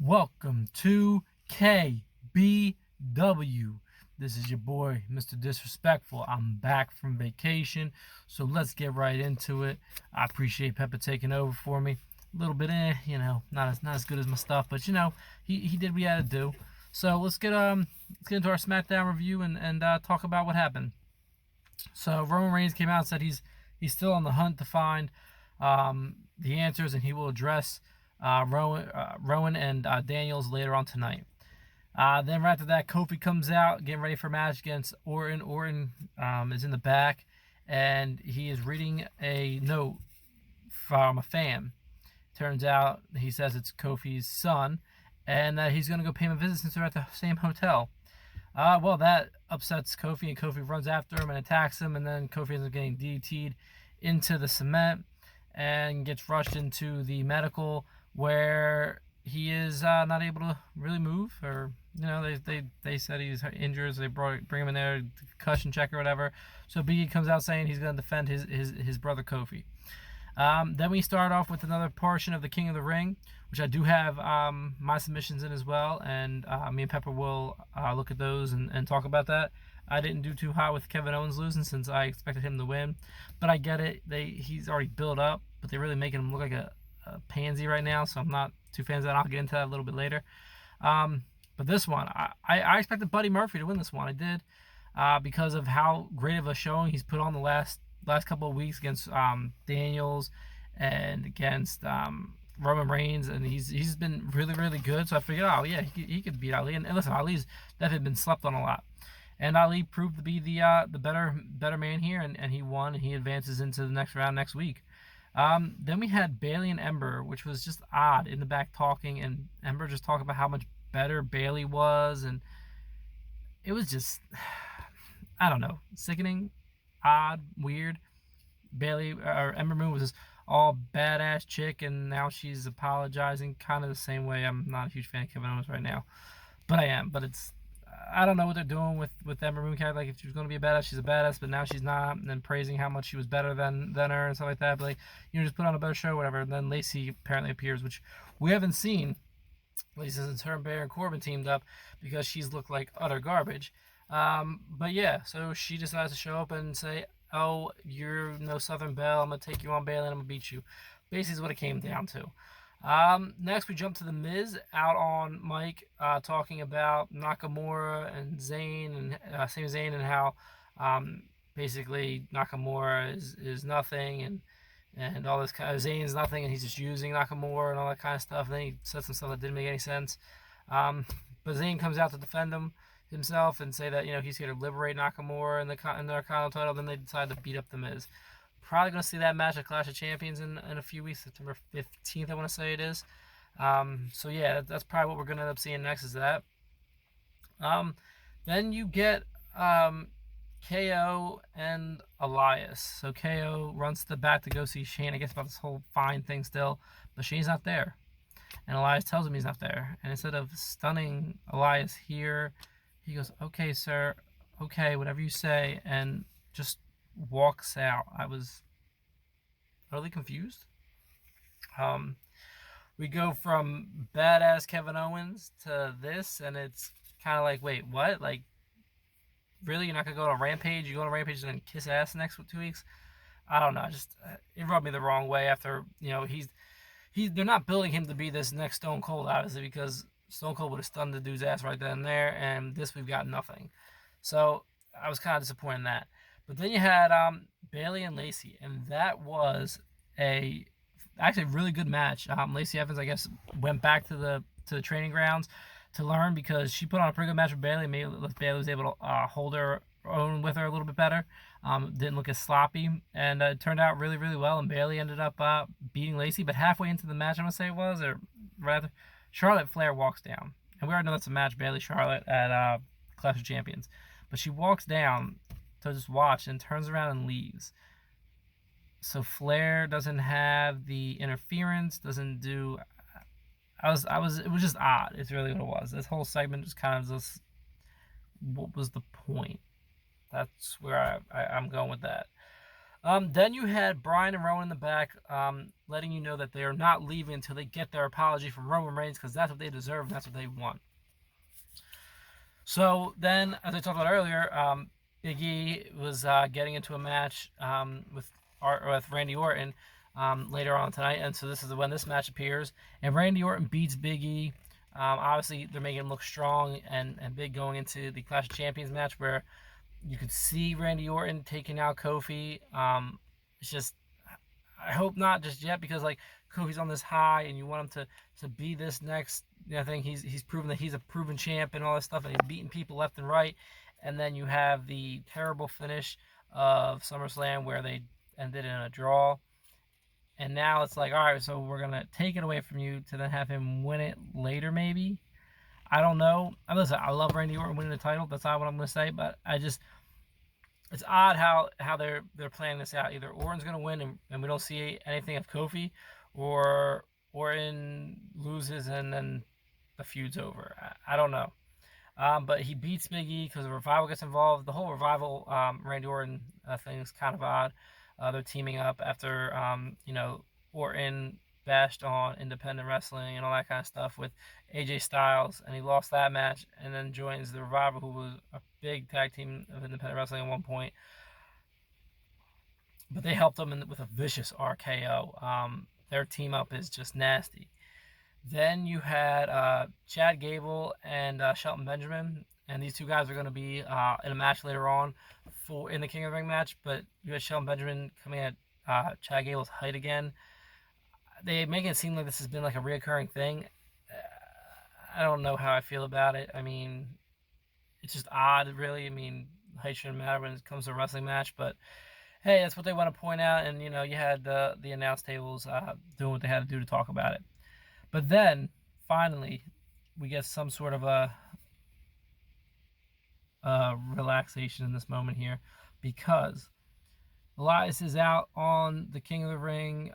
Welcome to KBW. This is your boy, Mr. Disrespectful. I'm back from vacation, so let's get right into it. I appreciate Pepper taking over for me. A little bit, not as good as my stuff, but he did what he had to do. So let's get into our Smackdown review and talk about what happened. So Roman Reigns came out and said he's still on the hunt to find the answers, and he will address Rowan and Daniels later on tonight. Then right after that, Kofi comes out getting ready for a match against Orton. Orton is in the back, and he is reading a note from a fan. Turns out he says it's Kofi's son, and he's going to go pay him a visit since they're at the same hotel. Well, that upsets Kofi, and Kofi runs after him and attacks him, and then Kofi ends up getting DDT'd into the cement and gets rushed into the medical, where he is not able to really move, or they said he's injured, so they bring him in there, concussion check or whatever. So Biggie comes out saying he's going to defend his brother Kofi. Then we start off with another portion of the King of the Ring, which I do have my submissions in as well, and me and Pepper will look at those and talk about that. I didn't do too hot with Kevin Owens losing, since I expected him to win, but I get it. He's already built up, but they're really making him look like a pansy right now, so I'm not too fans of that. I'll get into that a little bit later. But this one, I expected Buddy Murphy to win this one. I did, because of how great of a showing he's put on the last couple of weeks against Daniels and against Roman Reigns, and he's been really, really good. So I figured, oh yeah, he could beat Ali. And listen, Ali's definitely been slept on a lot, and Ali proved to be the better man here, and he won, and he advances into the next round next week. Then we had Bayley and Ember, which was just odd, in the back talking, and Ember just talking about how much better Bayley was, and it was just, I don't know, sickening, odd, weird. Bayley, or Ember Moon, was this all badass chick, and now she's apologizing kind of the same way. I'm not a huge fan of Kevin Owens right now, but I am. But I don't know what they're doing with Ember Moon character. Like, if she was going to be a badass, she's a badass, but now she's not, and then praising how much she was better than her and stuff like that. But like, just put on a better show, whatever. And then Lacey apparently appears, which we haven't seen, at least since her and Baron Corbin teamed up, because she's looked like utter garbage. But yeah, so she decides to show up and say, oh, you're no Southern Belle, I'm going to take you on, Bayley, and I'm going to beat you. Basically is what it came down to. Next, we jump to The Miz out on Mike, talking about Nakamura and Zayn, and Sami Zayn, and how basically Nakamura is nothing, and all this kind of, Zayn's nothing, and he's just using Nakamura and all that kind of stuff. And then he said some stuff that didn't make any sense. But Zayn comes out to defend himself and say that he's here to liberate Nakamura and the Intercontinental title. Then they decide to beat up The Miz. Probably going to see that match at Clash of Champions in a few weeks, September 15th, I want to say it is. So yeah, that's probably what we're going to end up seeing next, is that. Then you get KO and Elias. So KO runs to the back to go see Shane, I guess, about this whole fine thing still, but Shane's not there. And Elias tells him he's not there. And instead of stunning Elias here, he goes, okay, sir, okay, whatever you say, and just walks out. I was really confused. We go from badass Kevin Owens to this, and it's kind of like, wait, what? Like, really? You're not going to go on a rampage? You go on a rampage and then kiss ass the next 2 weeks? I don't know. It rubbed me the wrong way after, they're not building him to be this next Stone Cold, obviously, because Stone Cold would have stunned the dude's ass right then and there, and this we've got nothing. So I was kind of disappointed in that. But then you had Bayley and Lacey, and that was actually a really good match. Lacey Evans, I guess, went back to the training grounds to learn, because she put on a pretty good match with Bayley. Maybe Bayley was able to hold her own with her a little bit better. Didn't look as sloppy, and it turned out really, really well. And Bayley ended up beating Lacey. But halfway into the match, I'm gonna say it was, or rather, Charlotte Flair walks down, and we already know that's a match, Bayley Charlotte at Clash of Champions. But she walks down to just watch and turns around and leaves. So Flair doesn't have the interference, doesn't do. It was just odd. It's really what it was. This whole segment just kind of just, what was the point? That's where I'm going with that. Then you had Bryan and Rowan in the back, letting you know that they are not leaving until they get their apology from Roman Reigns, because that's what they deserve and that's what they want. So then, as I talked about earlier, Big E was getting into a match with Randy Orton later on tonight, and so this is when this match appears, and Randy Orton beats Big E. Obviously, they're making him look strong and big going into the Clash of Champions match, where you could see Randy Orton taking out Kofi. It's just, I hope not just yet, because like Kofi's on this high, and you want him to be this next. I think he's proven that he's a proven champ and all this stuff, and he's beating people left and right. And then you have the terrible finish of SummerSlam where they ended in a draw. And now it's like, all right, so we're gonna take it away from you to then have him win it later, maybe. I don't know. Listen, I love Randy Orton winning the title. That's not what I'm gonna say, but it's odd how they're playing this out. Either Orton's gonna win and we don't see anything of Kofi, or Orton loses and then the feud's over. I don't know. But he beats Big E because the Revival gets involved. The whole Revival Randy Orton thing is kind of odd. They're teaming up after Orton bashed on independent wrestling and all that kind of stuff with AJ Styles, and he lost that match, and then joins the Revival, who was a big tag team of independent wrestling at one point. But they helped them with a vicious RKO. Their team up is just nasty. Then you had Chad Gable and Shelton Benjamin, and these two guys are going to be in a match later on in the King of the Ring match. But you had Shelton Benjamin coming at Chad Gable's height again. They make it seem like this has been like a reoccurring thing. I don't know how I feel about it. I mean, it's just odd, really. I mean, height shouldn't matter when it comes to a wrestling match, but hey, that's what they want to point out. And you had the announce tables doing what they had to do to talk about it. But then, finally, we get some sort of a relaxation in this moment here, because Elias is out on the King of the Ring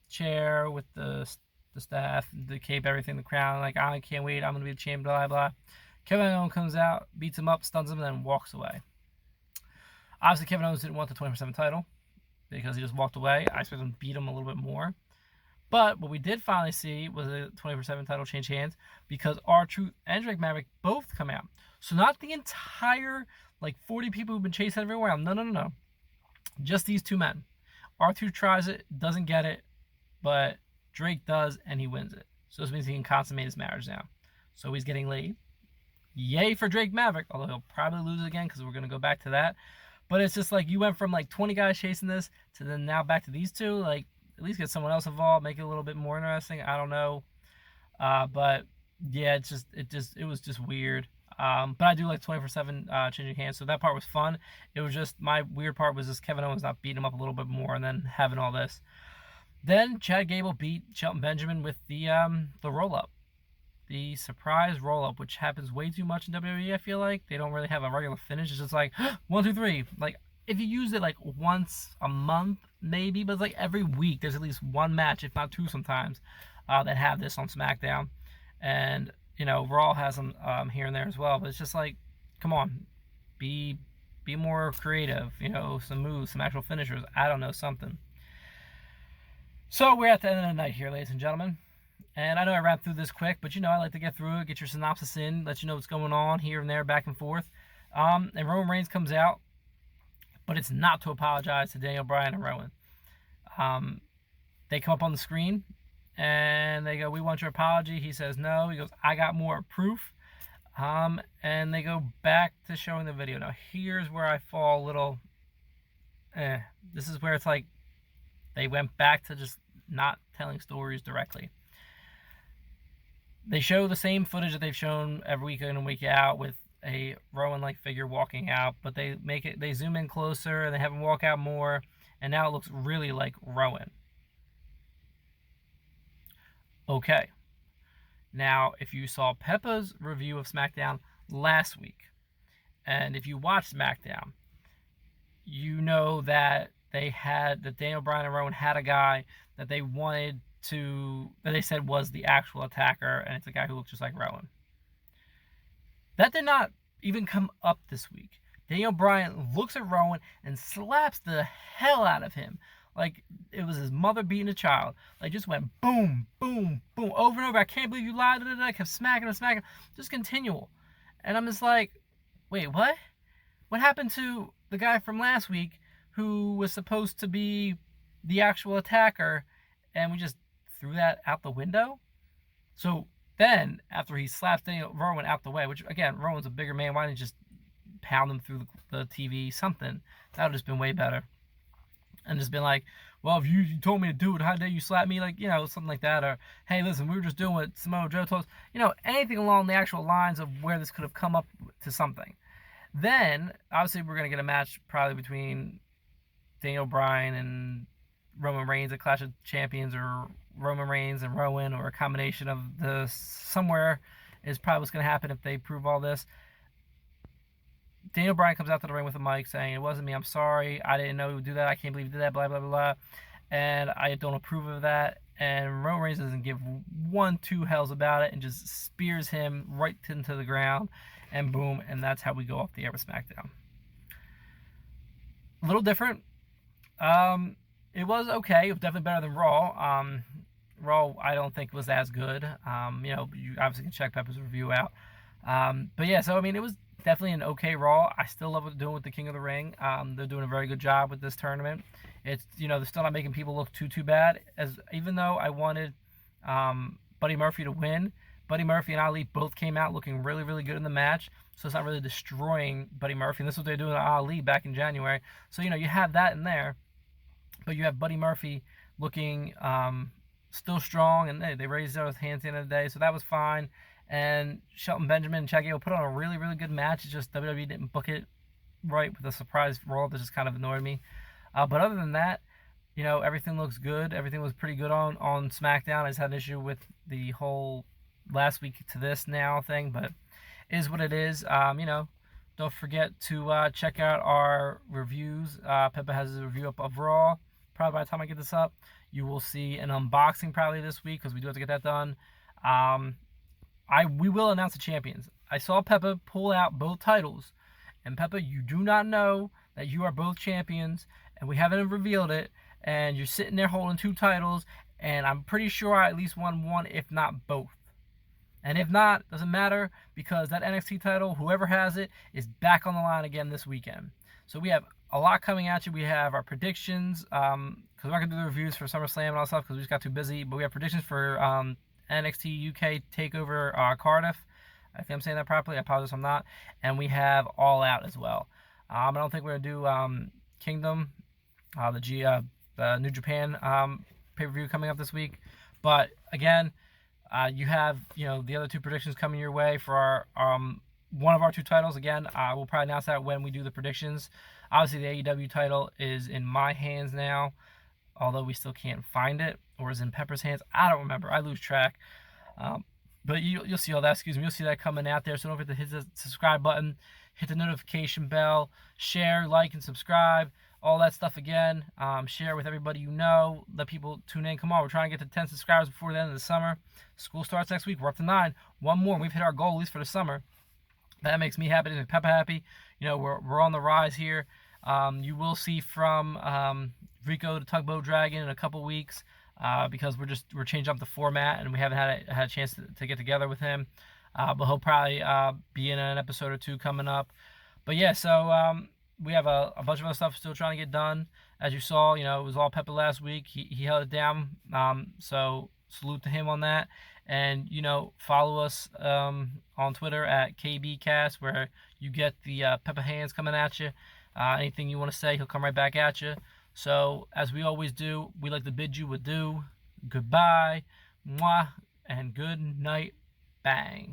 chair with the staff, the cape, everything, the crown. Like, I can't wait. I'm going to be the champ, blah, blah. Kevin Owens comes out, beats him up, stuns him, and then walks away. Obviously, Kevin Owens didn't want the 24/7 title because he just walked away. I expect him to beat him a little bit more. But what we did finally see was a 24/7 title change hands, because R-Truth and Drake Maverick both come out. So not the entire, 40 people who've been chasing everywhere. No. Just these two men. R-Truth tries it, doesn't get it, but Drake does, and he wins it. So this means he can consummate his marriage now. So he's getting laid. Yay for Drake Maverick, although he'll probably lose again, because we're going to go back to that. But it's just like, you went from 20 guys chasing this to then now back to these two. At least get someone else involved, make it a little bit more interesting. I don't know, but yeah, it was just weird. But I do like 24/7 changing hands, so that part was fun. It was just, my weird part was just Kevin Owens not beating him up a little bit more, and then having all this. Then Chad Gable beat Shelton Benjamin with the roll up, the surprise roll up, which happens way too much in WWE. I feel like they don't really have a regular finish. It's just like 1, 2, 3, if you use it once a month, maybe, but it's every week there's at least one match, if not two sometimes, that have this on SmackDown. And, Raw has them here and there as well, but it's just come on, be more creative, some moves, some actual finishers, I don't know, something. So we're at the end of the night here, ladies and gentlemen. And I know I ran through this quick, but I like to get through it, get your synopsis in, let you know what's going on here and there, back and forth. And Roman Reigns comes out, but it's not to apologize to Daniel Bryan and Rowan. They come up on the screen, and they go, "We want your apology." He says no. He goes, "I got more proof." And they go back to showing the video. Now, here's where I fall a little... This is where it's they went back to just not telling stories directly. They show the same footage that they've shown every week in and week out, with a Rowan-like figure walking out, but they zoom in closer and they have him walk out more, and now it looks really like Rowan. Okay. Now, if you saw Peppa's review of SmackDown last week, and if you watched SmackDown, you know that Daniel Bryan and Rowan had a guy that they wanted that they said was the actual attacker, and it's a guy who looks just like Rowan. That did not even come up this week. Daniel Bryan looks at Rowan and slaps the hell out of him. Like it was his mother beating a child. Like just went boom, boom, boom, over and over. I can't believe you lied. I kept smacking and smacking. Just continual. And I'm just like, wait, what? What happened to the guy from last week who was supposed to be the actual attacker, and we just threw that out the window? So then, after he slaps Rowan out the way, which again, Rowan's a bigger man, why didn't he just pound him through the TV? Something that would have just been way better. And just been like, well, if you told me to do it, how dare you slap me? Like, something like that. Or, hey, listen, we were just doing what Samoa Joe told us. Anything along the actual lines of where this could have come up to something. Then, obviously, we're going to get a match probably between Daniel Bryan and Roman Reigns, a Clash of Champions, or Roman Reigns and Rowan, or a combination of the somewhere is probably what's going to happen if they prove all this. Daniel Bryan comes out to the ring with a mic saying, it wasn't me, I'm sorry, I didn't know he would do that, I can't believe he did that, blah, blah, blah, blah, and I don't approve of that. And Roman Reigns doesn't give 1-2 hells about it and just spears him right into the ground, and boom, and that's how we go off the air with SmackDown. A little different. It was okay. It was definitely better than Raw. Raw, I don't think was as good. You obviously can check Pepper's review out. But yeah, so I mean, it was definitely an okay Raw. I still love what they're doing with the King of the Ring. They're doing a very good job with this tournament. It's they're still not making people look too bad. Even though I wanted Buddy Murphy to win, Buddy Murphy and Ali both came out looking really, really good in the match. So it's not really destroying Buddy Murphy. And this is what they're doing to Ali back in January. So you have that in there, but you have Buddy Murphy looking still strong, and they raised those hands at the end of the day, so that was fine. And Shelton Benjamin and Chad Gable put on a really, really good match. It's just WWE didn't book it right with a surprise Raw that just kind of annoyed me. But other than that, everything looks good. Everything was pretty good on SmackDown. I just had an issue with the whole last week to this now thing, but it is what it is. Don't forget to check out our reviews. Peppa has a review up of Raw. Probably by the time I get this up, you will see an unboxing probably this week, because we do have to get that done. We will announce the champions. I saw Peppa pull out both titles, and Peppa, you do not know that you are both champions, and we haven't revealed it, and you're sitting there holding 2 titles, and I'm pretty sure I at least won one, if not both. And if not, doesn't matter, because that NXT title, whoever has it, is back on the line again this weekend. So we have a lot coming at you. We have our predictions, because we're not going to do the reviews for SummerSlam and all that stuff, because we just got too busy, but we have predictions for NXT UK TakeOver Cardiff. I think I'm saying that properly. I apologize if I'm not. And we have All Out as well. I don't think we're going to do Kingdom, the New Japan pay-per-view coming up this week. But again, you have the other 2 predictions coming your way for our one of our 2 titles. Again, we'll probably announce that when we do the predictions. Obviously, the AEW title is in my hands now, although we still can't find it, or is in Pepper's hands. I don't remember. I lose track. But you'll see all that. You'll see that coming out there. So don't forget to hit the subscribe button, hit the notification bell, share, like, and subscribe. All that stuff again. Share with everybody you know. Let people tune in. Come on, we're trying to get to 10 subscribers before the end of the summer. School starts next week. We're up to 9. One more. We've hit our goal, at least for the summer. That makes me happy. It makes Peppa happy. We're on the rise here. You will see from Rico the Tugboat Dragon in a couple weeks, because we're changing up the format, and we haven't had a chance to get together with him. But he'll probably be in an episode or 2 coming up. But yeah, so we have a bunch of other stuff still trying to get done. As you saw, it was all Peppa last week. He held it down. So salute to him on that. And follow us on Twitter at KBcast, where you get the Peppa hands coming at you. Anything you want to say, he'll come right back at you. So as we always do, we like to bid you adieu, goodbye, mwah, and good night, bang.